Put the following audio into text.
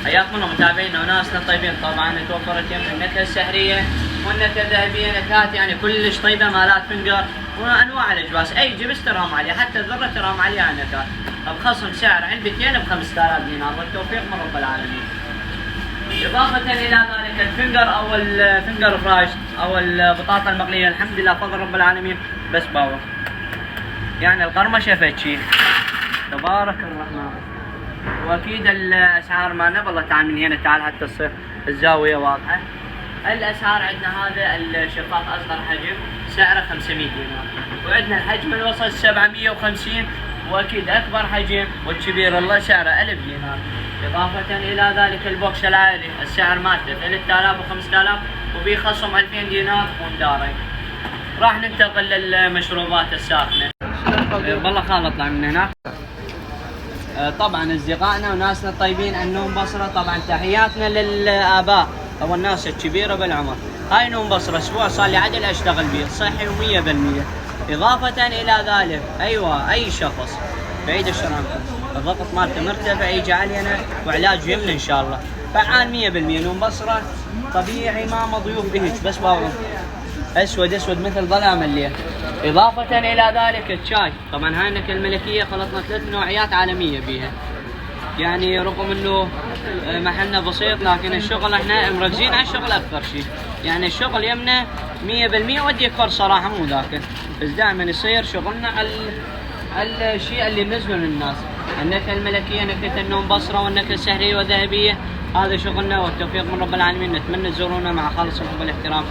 حياكم الله متابعينا وناسنا الطيبين. طبعا توفرت يمنا النكهه السحريه والنكهه الذهبيه، نكهات يعني كلش طيبه، مالات فنجر وانواع الاجواس. اي جبس تراهم عليه، حتى الذره تراهم عليها نكهات بخصم سعر علبتين ب 5000 دينار، والتوفيق من رب العالمين. إضافة إلى ذلك الفنجر أو الفنجر فرايز أو البطاطا المقلية، الحمد لله فضل رب العالمين بس باور. يعني القرمشة فتشي تبارك الرحمن. وأكيد الأسعار ما نبغى تعال من هنا، تعال حتى تصير الزاوية واضحة. الأسعار عندنا هذا الشفاط أصغر حجم سعره 500 دينار، وعندنا الحجم الوسط 750، وأكيد أكبر حجم والكبير الله سعره 1000 دينار. إضافة إلى ذلك البوكس العائلي السعر مالته 3000 و 5000 وفي خصم 2000 دينار ومدارج. راح ننتقل للمشروبات الساخنة. والله خال اطلع من هنا. طبعا اصدقائنا وناسنا الطيبين عن نوم بصرة، طبعا تحياتنا للآباء او الناس الكبيرة بالعمر. هاي نوم بصرة اسبوع صار لي عدل اشتغل بيه، صحي و100%. إضافة إلى ذلك ايوه اي شخص بعيد الشرانكم الضغط مالته مرتفع يجي علينا وعلاج يمنى ان شاء الله، فعال 100%. نوم بصرة طبيعي ما مضيوف بهج، بس باور اسود مثل ظلام الليل. إضافة إلى ذلك الشاي، طبعا هاي النكهة الملكية خلطنا 3 نوعيات عالمية بيها، يعني رغم انه محلنا بسيط لكن الشغل احنا مركزين على الشغل اكثر شيء، يعني الشغل يمنا 100% والديكور صراحة مو ذاك، بس دائما يصير شغلنا على الشيء اللي بنزله للناس. النكهة الملكية، نكهة النوم بصرة، والنكهة السحرية والذهبية، هذا شغلنا والتوفيق من رب العالمين. نتمنى تزورونا مع خالص الحب والاحترام.